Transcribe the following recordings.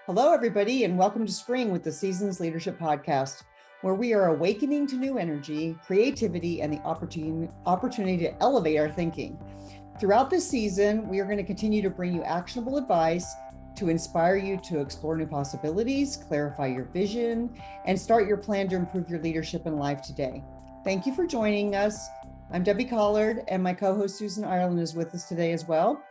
Hello, everybody, and welcome to Spring with the Seasons Leadership Podcast, where we are awakening to new energy, creativity, and the opportunity to elevate our thinking. Throughout this season, we are going to continue to bring you actionable advice to inspire you to explore new possibilities, clarify your vision, and start your plan to improve your leadership in life today. Thank you for joining us. I'm Debbie Collard, and my co-host Susan Ireland is with us today as well.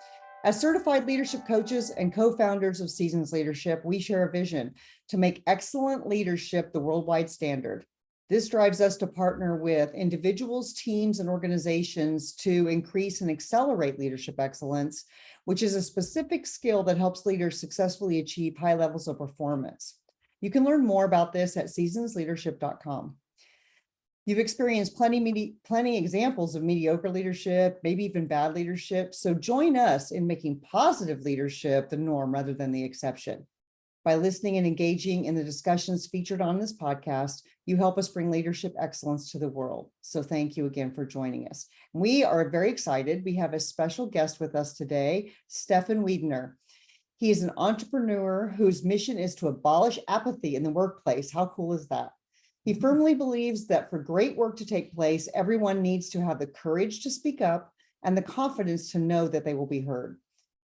As certified leadership coaches and co-founders of Seasons Leadership, we share a vision to make excellent leadership the worldwide standard. This drives us to partner with individuals, teams, and organizations to increase and accelerate leadership excellence, which is a specific skill that helps leaders successfully achieve high levels of performance. You can learn more about this at seasonsleadership.com. You've experienced plenty examples of mediocre leadership, maybe even bad leadership. So join us in making positive leadership the norm rather than the exception. By listening and engaging in the discussions featured on this podcast, you help us bring leadership excellence to the world. So thank you again for joining us. We are very excited. We have a special guest with us today, Stephan Wiedner. He is an entrepreneur whose mission is to abolish apathy in the workplace. How cool is that? He firmly believes that for great work to take place, everyone needs to have the courage to speak up and the confidence to know that they will be heard.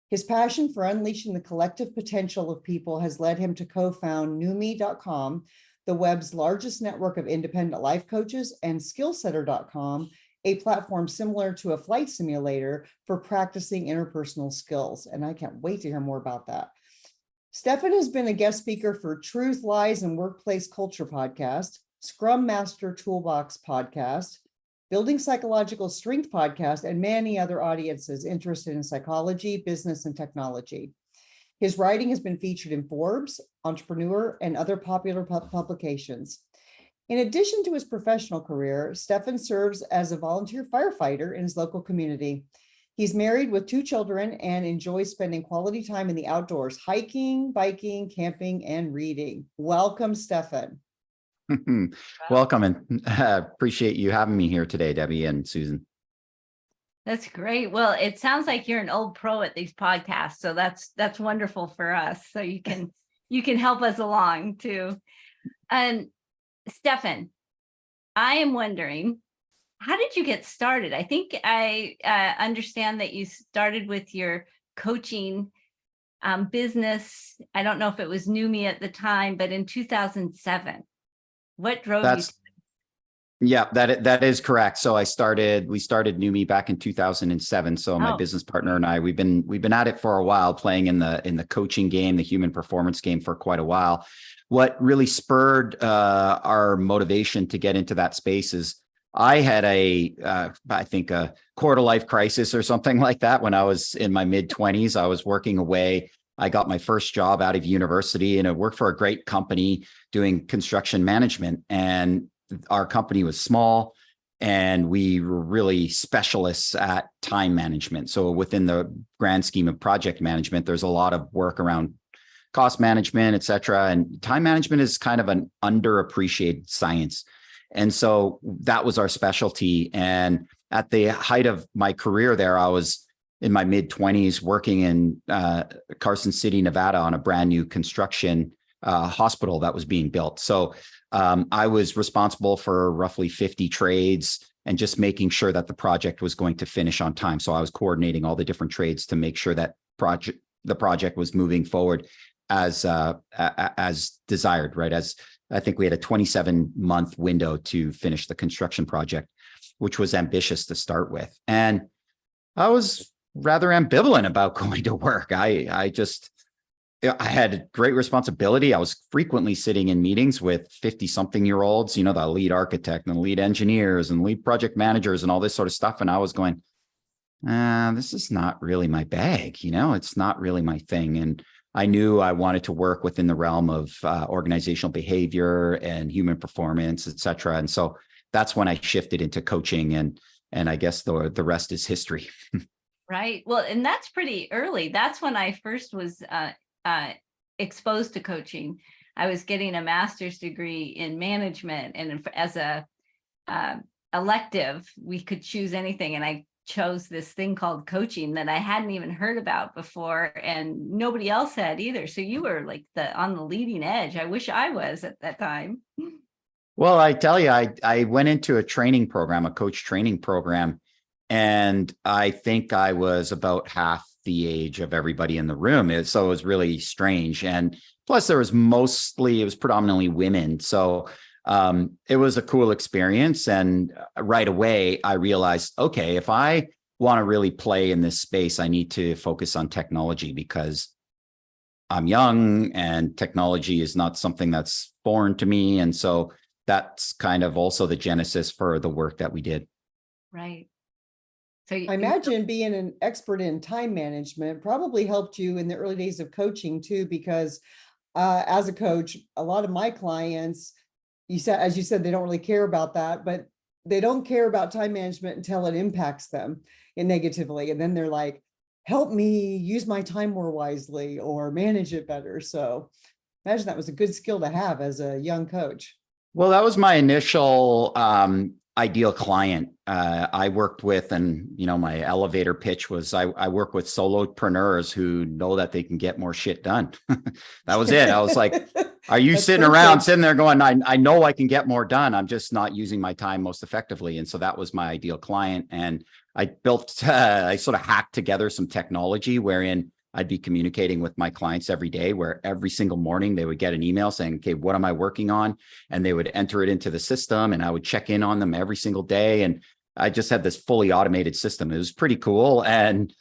His passion for unleashing the collective potential of people has led him to co-found newme.com, the web's largest network of independent life coaches, and skillsetter.com, a platform similar to a flight simulator for practicing interpersonal skills. And I can't wait to hear more about that. Stephan has been a guest speaker for Truth, Lies, and Workplace Culture podcast, Scrum Master Toolbox podcast, Building Psychological Strength podcast, and many other audiences interested in psychology, business, and technology. His writing has been featured in Forbes, Entrepreneur, and other popular publications. In addition to his professional career, Stephan serves as a volunteer firefighter in his local community. He's married with 2 children and enjoys spending quality time in the outdoors, hiking, biking, camping, and reading. Welcome, Stephan. Welcome, and appreciate you having me here today, Debbie and Susan. That's great. Well, it sounds like you're an old pro at these podcasts, so that's wonderful for us. So you can help us along too. And Stephan, I am wondering, how did you get started? I think I understand that you started with your coaching business. I don't know if it was Newme at the time, but in 2007. What drove you? Yeah, that is correct. So we started Newme back in 2007. So my business partner and I, we've been at it for a while, playing in the coaching game, the human performance game for quite a while. What really spurred our motivation to get into that space is I had I think a quarter life crisis or something like that when I was in my mid-20s. I was working away. I got my first job out of university, and I worked for a great company doing construction management. And our company was small, and we were really specialists at time management. So within the grand scheme of project management, there's a lot of work around cost management, et cetera. And time management is kind of an underappreciated science. And so that was our specialty. And at the height of my career there, I was in my mid-20s working in Carson City, Nevada on a brand new construction hospital that was being built. So I was responsible for roughly 50 trades and just making sure that the project was going to finish on time. So I was coordinating all the different trades to make sure that the project was moving forward as desired, right? As I think we had a 27-month window to finish the construction project, which was ambitious to start with. And I was rather ambivalent about going to work. I had great responsibility. I was frequently sitting in meetings with 50-something-year-olds, the lead architect and the lead engineers and lead project managers and all this sort of stuff. And I was going, this is not really my bag. It's not really my thing. And I knew I wanted to work within the realm of organizational behavior and human performance, et cetera. And so that's when I shifted into coaching, and I guess the rest is history. Right. Well, and that's pretty early. That's when I first was exposed to coaching. I was getting a master's degree in management, and as a elective, we could choose anything. And I chose this thing called coaching that I hadn't even heard about before, and nobody else had either. So you were like on the leading edge. I wish I was at that time. Well, I tell you, I went into a training program, a coach training program, and I think I was about half the age of everybody in the room. So it was really strange. And plus it was predominantly women. So it was a cool experience. And right away, I realized, okay, if I want to really play in this space, I need to focus on technology because I'm young and technology is not something that's foreign to me. And so that's kind of also the genesis for the work that we did. Right. So I imagine being an expert in time management probably helped you in the early days of coaching too, because as a coach, a lot of my clients, as you said, they don't really care about that, but they don't care about time management until it impacts them negatively. And then they're like, help me use my time more wisely or manage it better. So imagine that was a good skill to have as a young coach. Well, that was my initial ideal client I worked with, and my elevator pitch was I work with solopreneurs who know that they can get more shit done. That was it. I was like, are you sitting there going, I know I can get more done. I'm just not using my time most effectively. And so that was my ideal client. And I I sort of hacked together some technology wherein I'd be communicating with my clients every day, where every single morning they would get an email saying, okay, what am I working on? And they would enter it into the system and I would check in on them every single day. And I just had this fully automated system. It was pretty cool and,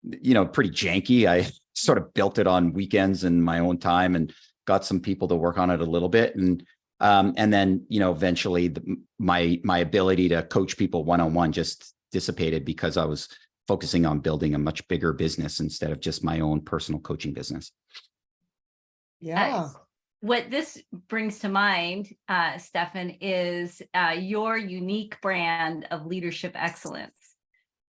pretty janky. I sort of built it on weekends and my own time and got some people to work on it a little bit. And then, eventually my ability to coach people one-on-one just dissipated because I was focusing on building a much bigger business instead of just my own personal coaching business. Yeah. What this brings to mind, Stephan, is your unique brand of leadership excellence.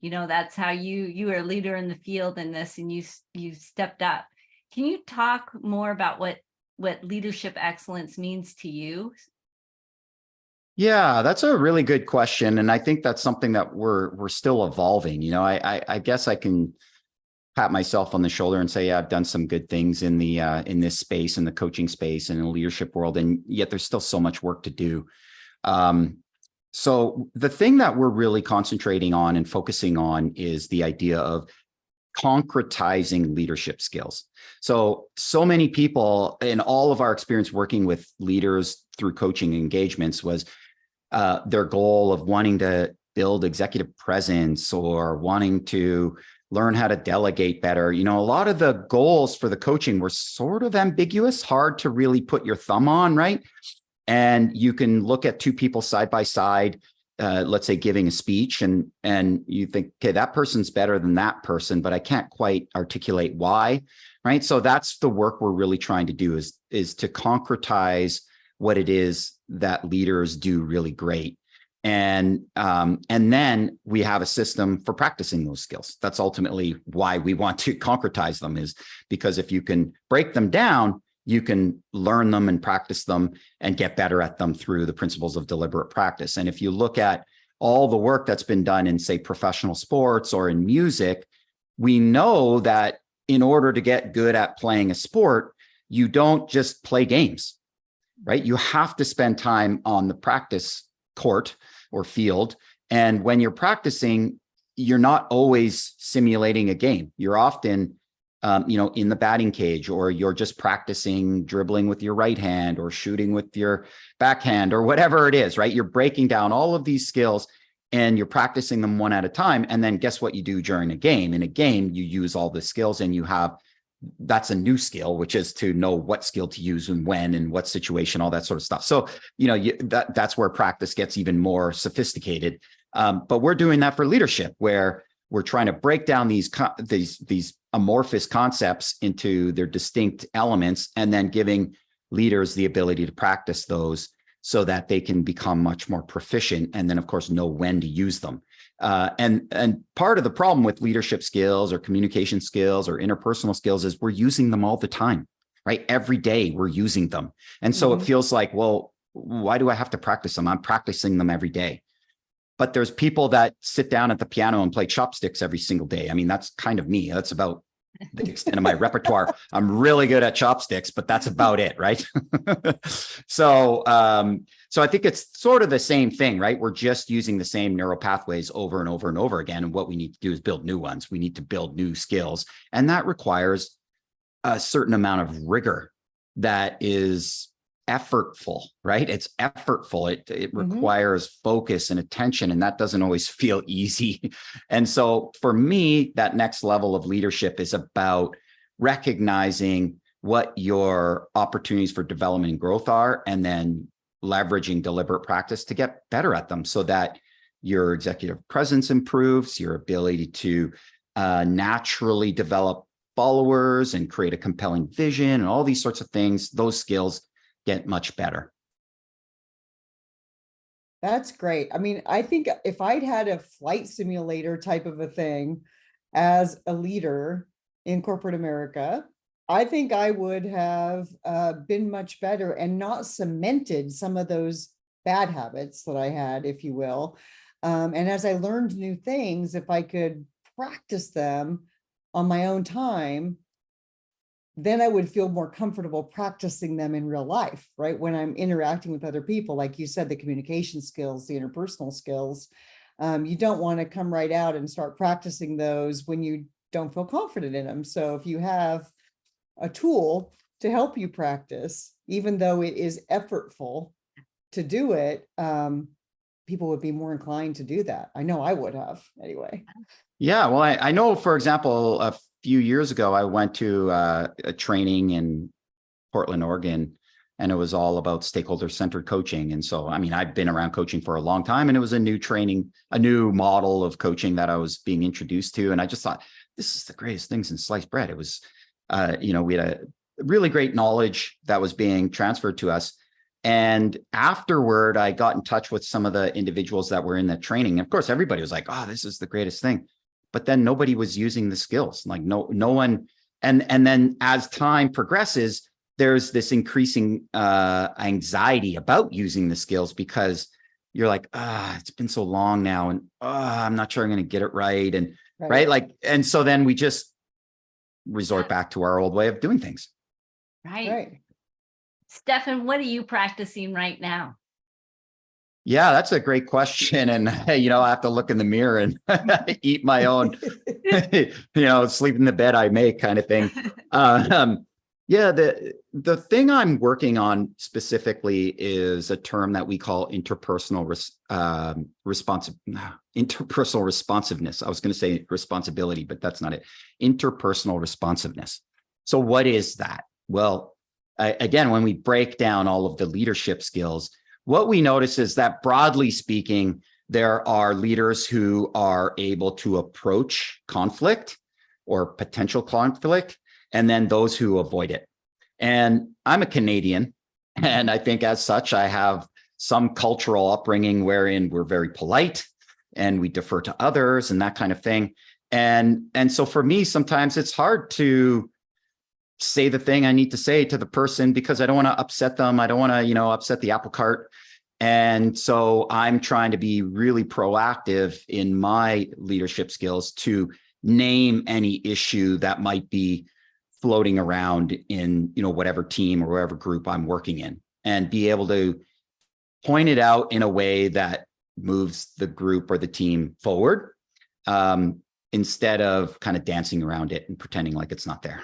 That's how you are a leader in the field in this, and you stepped up. Can you talk more about what leadership excellence means to you? Yeah, that's a really good question. And I think that's something that we're still evolving. I guess I can pat myself on the shoulder and say, yeah, I've done some good things in this space, in the coaching space and in the leadership world. And yet there's still so much work to do. So the thing that we're really concentrating on and focusing on is the idea of concretizing leadership skills. So many people in all of our experience working with leaders through coaching engagements was their goal of wanting to build executive presence or wanting to learn how to delegate better. A lot of the goals for the coaching were sort of ambiguous, hard to really put your thumb on, right? And you can look at two people side by side, let's say giving a speech, and you think, okay, that person's better than that person, but I can't quite articulate why, right? So that's the work we're really trying to do is to concretize what it is that leaders do really great. And then we have a system for practicing those skills. That's ultimately why we want to concretize them, is because if you can break them down, you can learn them and practice them and get better at them through the principles of deliberate practice. And if you look at all the work that's been done in, say, professional sports or in music, we know that in order to get good at playing a sport, you don't just play games, right? You have to spend time on the practice court or field. And when you're practicing, you're not always simulating a game. You're often, in the batting cage, or you're just practicing dribbling with your right hand or shooting with your backhand or whatever it is, right? You're breaking down all of these skills and you're practicing them one at a time. And then guess what you do during a game? In a game, you use all the skills and that's a new skill, which is to know what skill to use and when and what situation, all that sort of stuff. So, that's where practice gets even more sophisticated. But we're doing that for leadership, where we're trying to break down these amorphous concepts into their distinct elements, and then giving leaders the ability to practice those so that they can become much more proficient, and then of course know when to use them. And part of the problem with leadership skills or communication skills or interpersonal skills is we're using them all the time, right? Every day we're using them. And so it feels like, well, why do I have to practice them? I'm practicing them every day. But there's people that sit down at the piano and play chopsticks every single day. I mean, that's kind of me. That's about the extent of my repertoire. I'm really good at chopsticks, but that's about it, right? So I think it's sort of the same thing, right? We're just using the same neural pathways over and over and over again. And what we need to do is build new ones. We need to build new skills. And that requires a certain amount of rigor that is effortful, right? It's effortful. It requires focus and attention, and that doesn't always feel easy. And so for me, that next level of leadership is about recognizing what your opportunities for development and growth are, and then leveraging deliberate practice to get better at them so that your executive presence improves, your ability to naturally develop followers and create a compelling vision and all these sorts of things. Those skills get much better. That's great. I mean, I think if I'd had a flight simulator type of a thing as a leader in corporate America, I think I would have been much better and not cemented some of those bad habits that I had, if you will. And as I learned new things, if I could practice them on my own time, then I would feel more comfortable practicing them in real life, right? When I'm interacting with other people, like you said, the communication skills, the interpersonal skills, you don't want to come right out and start practicing those when you don't feel confident in them. So if you have a tool to help you practice, even though it is effortful to do it, people would be more inclined to do that. I know I would have anyway. Yeah, well, I know, for example, a few years ago, I went to a training in Portland, Oregon, and it was all about stakeholder-centered coaching. And so, I mean, I've been around coaching for a long time, and it was a new training, a new model of coaching that I was being introduced to. And I just thought, this is the greatest things in sliced bread. It was, we had a really great knowledge that was being transferred to us. And afterward, I got in touch with some of the individuals that were in that training. Of course, everybody was like, oh, this is the greatest thing. But then nobody was using the skills, like no one. And then as time progresses, there's this increasing anxiety about using the skills because you're like, it's been so long now. And I'm not sure I'm going to get it right. And right. Like, and so then we just resort back to our old way of doing things. Right. Stephan, what are you practicing right now? Yeah, that's a great question. And, I have to look in the mirror and eat my own, sleep in the bed I make kind of thing. Yeah, the thing I'm working on specifically is a term that we call interpersonal responsiveness. I was going to say responsibility, but that's not it. Interpersonal responsiveness. So what is that? Well, again, when we break down all of the leadership skills, what we notice is that broadly speaking, there are leaders who are able to approach conflict or potential conflict, and then those who avoid it. And I'm a Canadian, and I think as such, I have some cultural upbringing wherein we're very polite and we defer to others and that kind of thing. And so for me, sometimes it's hard to say the thing I need to say to the person because I don't want to upset them. I don't want to, upset the apple cart. And so I'm trying to be really proactive in my leadership skills to name any issue that might be floating around in, whatever team or whatever group I'm working in, and be able to point it out in a way that moves the group or the team forward, instead of kind of dancing around it and pretending like it's not there.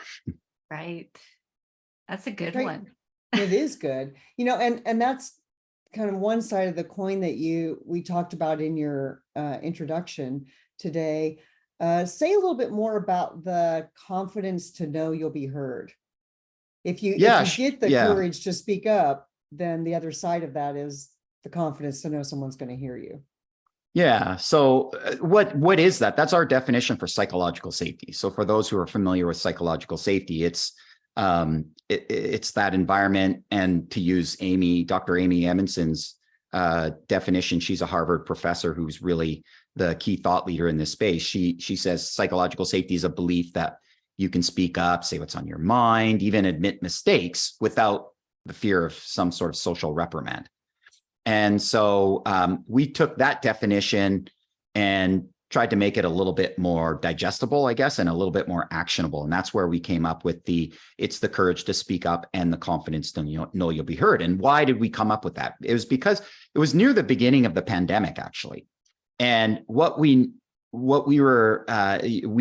Right. That's a good one. It is good. And that's kind of one side of the coin that we talked about in your introduction today. Say a little bit more about the confidence to know you'll be heard. If you get the courage to speak up, then the other side of that is the confidence to know someone's going to hear you. Yeah. So what is that? That's our definition for psychological safety. So for those who are familiar with psychological safety, it's that environment. And to use Dr. Amy Edmondson's definition, she's a Harvard professor who's really the key thought leader in this space. She says psychological safety is a belief that you can speak up, say what's on your mind, even admit mistakes without the fear of some sort of social reprimand. And so we took that definition and tried to make it a little bit more digestible, I guess, and a little bit more actionable. And that's where we came up with it's the courage to speak up and the confidence to know you'll be heard. And why did we come up with that? It was because it was near the beginning of the pandemic, actually. And we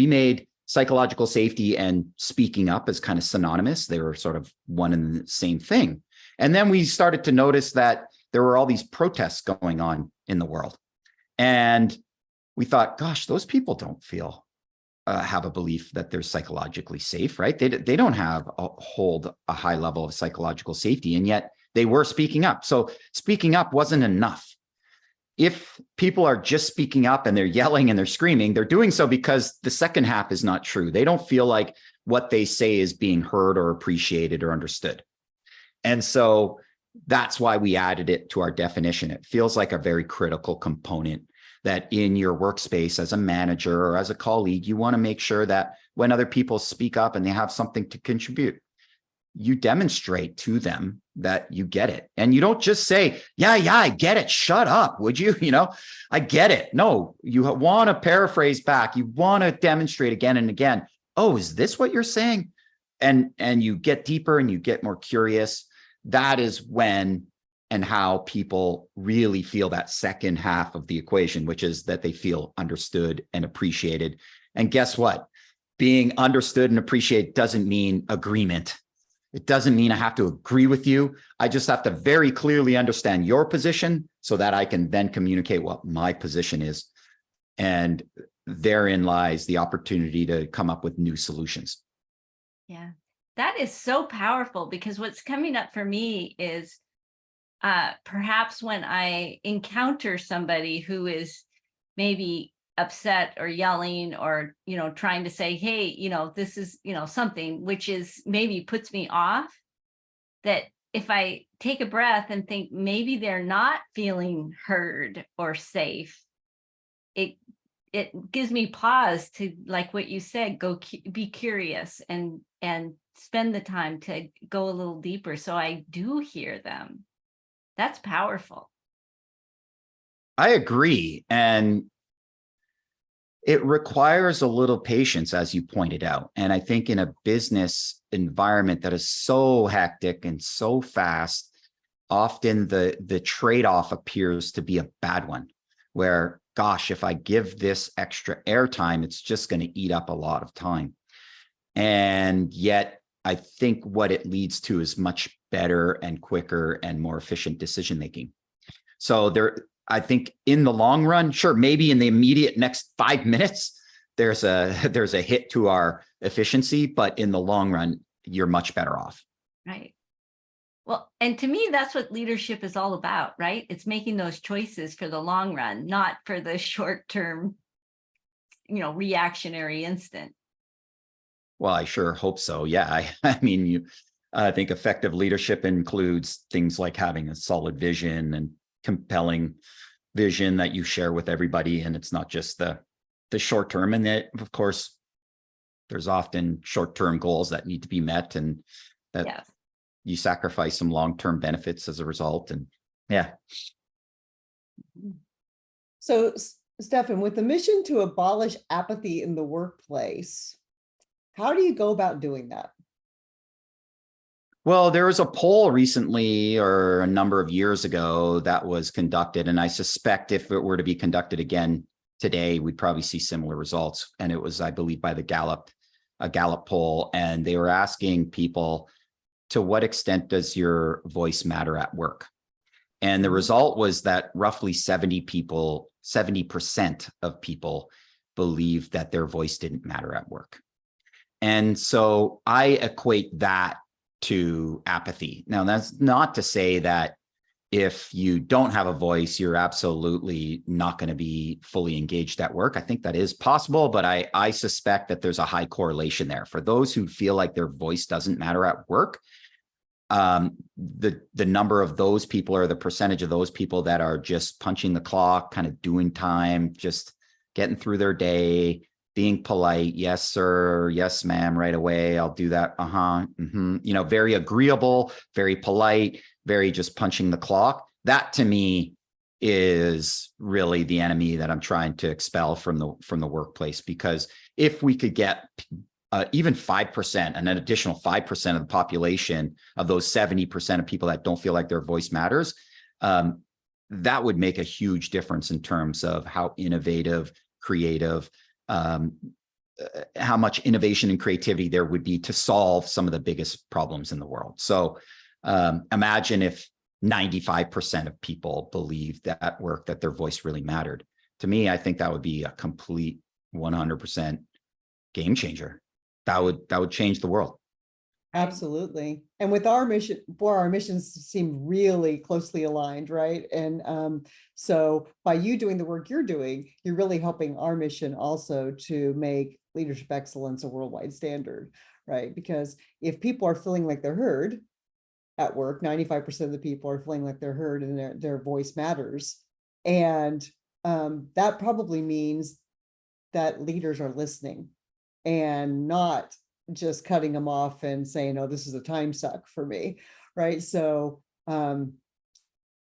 made psychological safety and speaking up as kind of synonymous. They were sort of one and the same thing. And then we started to notice that there were all these protests going on in the world. And we thought, gosh, those people don't have a belief that they're psychologically safe, right? They don't hold a high level of psychological safety, and yet they were speaking up. So speaking up wasn't enough. If people are just speaking up and they're yelling and they're screaming, they're doing so because the second half is not true. They don't feel like what they say is being heard or appreciated or understood. And so that's why we added it to our definition. It feels like a very critical component that in your workspace as a manager or as a colleague, you want to make sure that when other people speak up and they have something to contribute, you demonstrate to them that you get it. And you don't just say, yeah, I get it. Shut up, would you? I get it. No, you want to paraphrase back. You want to demonstrate again and again. Oh, is this what you're saying? And you get deeper and you get more curious. That is when and how people really feel that second half of the equation, which is that they feel understood and appreciated. And guess what? Being understood and appreciated doesn't mean agreement. It doesn't mean I have to agree with you. I just have to very clearly understand your position so that I can then communicate what my position is. And therein lies the opportunity to come up with new solutions. Yeah, that is so powerful, because what's coming up for me is perhaps when I encounter somebody who is maybe upset or yelling or, trying to say, hey, this is, something which is maybe puts me off, that if I take a breath and think maybe they're not feeling heard or safe, it gives me pause to, like what you said, be curious and spend the time to go a little deeper so I do hear them. That's powerful. I agree. And it requires a little patience, as you pointed out. And I think in a business environment that is so hectic and so fast, often the trade-off appears to be a bad one, where, gosh, if I give this extra airtime, it's just going to eat up a lot of time. And yet, I think what it leads to is much better and quicker and more efficient decision making. So I think in the long run, sure, maybe in the immediate next 5 minutes, there's a hit to our efficiency, but in the long run, you're much better off. Right. Well, and to me, that's what leadership is all about, right? It's making those choices for the long run, not for the short term, reactionary instant. Well, I sure hope so. Yeah. I think effective leadership includes things like having a solid vision and compelling vision that you share with everybody. And it's not just the short term. And that, of course, there's often short-term goals that need to be met, and that Yes. you sacrifice some long-term benefits as a result. And yeah. So, Stephan, with the mission to abolish apathy in the workplace, how do you go about doing that? Well, there was a poll recently, or a number of years ago, that was conducted, and I suspect if it were to be conducted again today, we'd probably see similar results. And it was, I believe, by a Gallup poll, and they were asking people, to what extent does your voice matter at work? And the result was that roughly 70% of people believe that their voice didn't matter at work. And so I equate that to apathy. Now, that's not to say that if you don't have a voice, you're absolutely not going to be fully engaged at work. I think that is possible, but I suspect that there's a high correlation there. For those who feel like their voice doesn't matter at work, the number of those people, or the percentage of those people that are just punching the clock, kind of doing time, just getting through their day, being polite, yes, sir, yes, ma'am, right away, I'll do that, very agreeable, very polite, very just punching the clock. that to me is really the enemy that I'm trying to expel from the workplace. Because if we could get even 5%, an additional 5% of the population of those 70% of people that don't feel like their voice matters, that would make a huge difference in terms of how innovative, creative, how much innovation and creativity there would be to solve some of the biggest problems in the world. So imagine if 95% of people believed that at work that their voice really mattered. To me, I think that would be a complete 100% game changer. That would change the world. Absolutely. And with our mission, our missions seem really closely aligned, right? And so by you doing the work you're doing, you're really helping our mission also to make leadership excellence a worldwide standard, right? Because if people are feeling like they're heard at work, 95% of the people are feeling like they're heard and their voice matters. And that probably means that leaders are listening and not just cutting them off and saying, oh, this is a time suck for me, right? So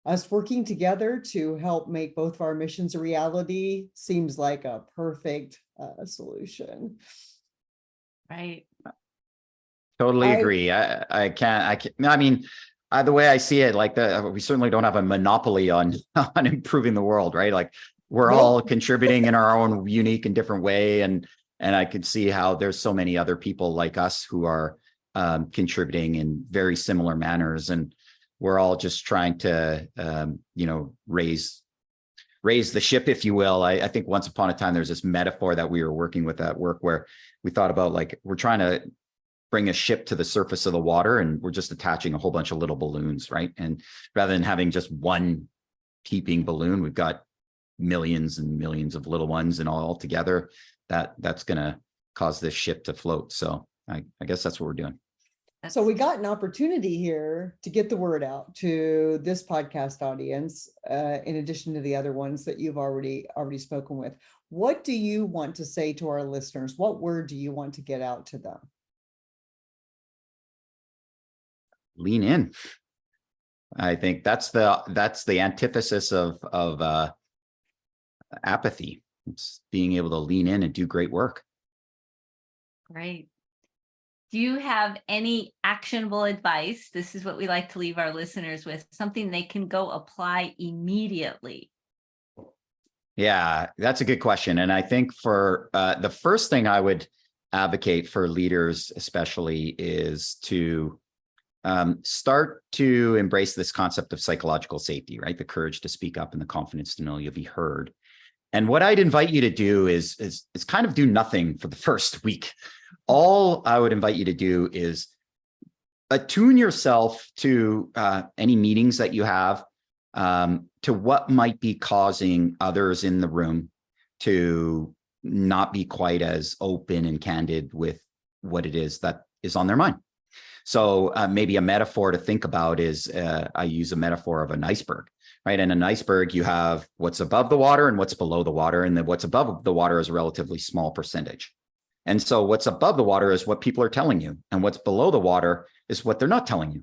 us working together to help make both of our missions a reality seems like a perfect solution. Right. Totally agree. I mean, the way I see it, like we certainly don't have a monopoly on improving the world, right? Like we're all contributing in our own unique and different way. And I could see how there's so many other people like us who are contributing in very similar manners. And we're all just trying to, raise the ship, if you will. I think once upon a time, there's this metaphor that we were working with at work where we thought about like, we're trying to bring a ship to the surface of the water and we're just attaching a whole bunch of little balloons, right? And rather than having just one keeping balloon, we've got millions and millions of little ones, and all together that's going to cause this ship to float. So I guess that's what we're doing. So we got an opportunity here to get the word out to this podcast audience, in addition to the other ones that you've already spoken with. What do you want to say to our listeners? What word do you want to get out to them? Lean in. I think that's the antithesis of apathy. It's being able to lean in and do great work. Great. Do you have any actionable advice? This is what we like to leave our listeners with, something they can go apply immediately. Yeah, that's a good question. And I think for the first thing I would advocate for leaders, especially, is to start to embrace this concept of psychological safety, right? The courage to speak up and the confidence to know you'll be heard. And what I'd invite you to do is kind of do nothing for the first week. All I would invite you to do is attune yourself to any meetings that you have, to what might be causing others in the room to not be quite as open and candid with what it is that is on their mind. So maybe a metaphor to think about is, I use a metaphor of an iceberg, right? In an iceberg, you have what's above the water and what's below the water, and then what's above the water is a relatively small percentage. And so what's above the water is what people are telling you, and what's below the water is what they're not telling you.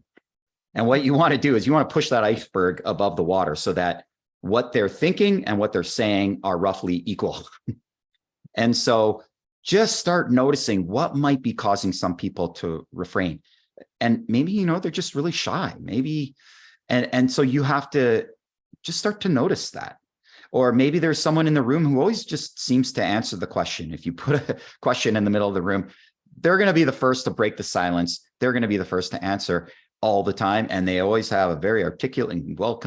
And what you want to do is you want to push that iceberg above the water so that what they're thinking and what they're saying are roughly equal. And so just start noticing what might be causing some people to refrain. And maybe, they're just really shy, maybe. And so you have to just start to notice that. Or maybe there's someone in the room who always just seems to answer the question. If you put a question in the middle of the room, they're going to be the first to break the silence. They're going to be the first to answer all the time. And they always have a very articulate and well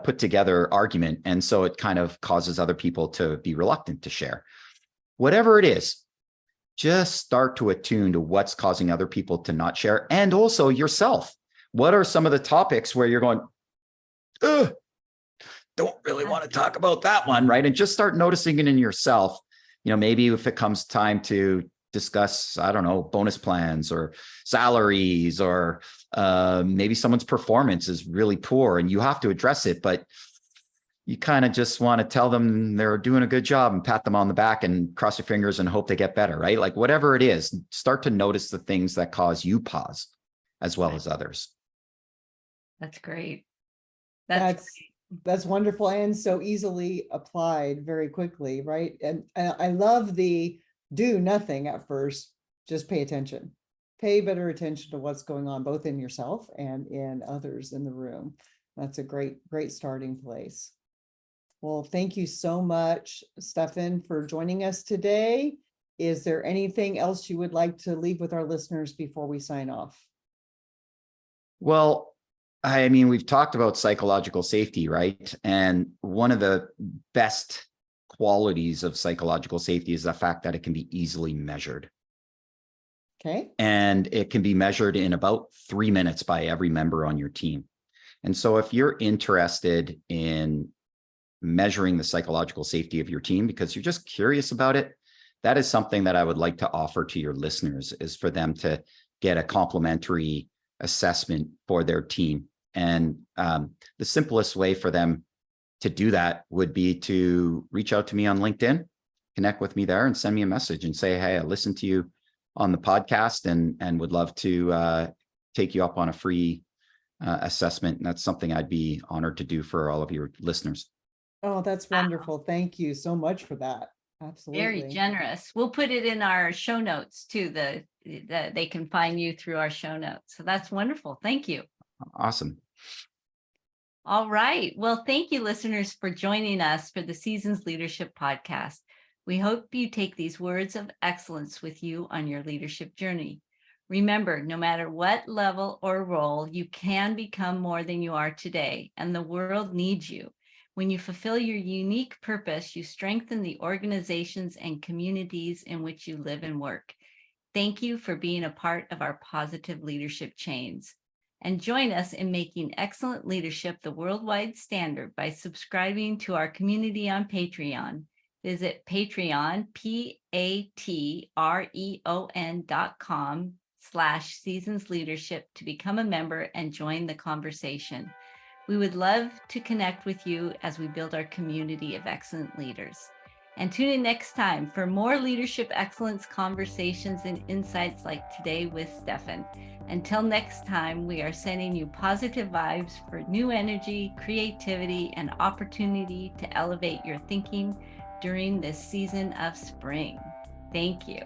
put together argument. And so it kind of causes other people to be reluctant to share. Whatever it is, just start to attune to what's causing other people to not share, and also yourself. What are some of the topics where you're going, ugh, don't really want to talk about that one, right? And just start noticing it in yourself. Maybe if it comes time to discuss, I don't know, bonus plans or salaries, or maybe someone's performance is really poor and you have to address it, but you kind of just want to tell them they're doing a good job and pat them on the back and cross your fingers and hope they get better, right? Like whatever it is, start to notice the things that cause you pause as well as others. That's great. That's wonderful and so easily applied very quickly, right? And I love the do nothing at first, just pay attention. Pay better attention to what's going on, both in yourself and in others in the room. That's a great starting place. Well, thank you so much, Stephan, for joining us today. Is there anything else you would like to leave with our listeners before we sign off? Well, I mean, we've talked about psychological safety, right? And one of the best qualities of psychological safety is the fact that it can be easily measured. Okay. And it can be measured in about 3 minutes by every member on your team. And so if you're interested in measuring the psychological safety of your team because you're just curious about it, that is something that I would like to offer to your listeners, is for them to get a complimentary assessment for their team. And the simplest way for them to do that would be to reach out to me on LinkedIn, connect with me there, and send me a message and say, hey, I listened to you on the podcast and would love to take you up on a free assessment. And that's something I'd be honored to do for all of your listeners. Oh, that's wonderful. Thank you so much for that. Absolutely. Very generous. We'll put it in our show notes too. They can find you through our show notes. So that's wonderful. Thank you. Awesome. All right. Well, thank you, listeners, for joining us for the Seasons Leadership Podcast. We hope you take these words of excellence with you on your leadership journey. Remember, no matter what level or role, you can become more than you are today, and the world needs you. When you fulfill your unique purpose, you strengthen the organizations and communities in which you live and work. Thank you for being a part of our positive leadership chains. And join us in making excellent leadership the worldwide standard by subscribing to our community on Patreon. Visit Patreon, patreon.com/seasonsleadership to become a member and join the conversation. We would love to connect with you as we build our community of excellent leaders. And tune in next time for more leadership excellence conversations and insights like today with Stephan. Until next time, we are sending you positive vibes for new energy, creativity, and opportunity to elevate your thinking during this season of spring. Thank you.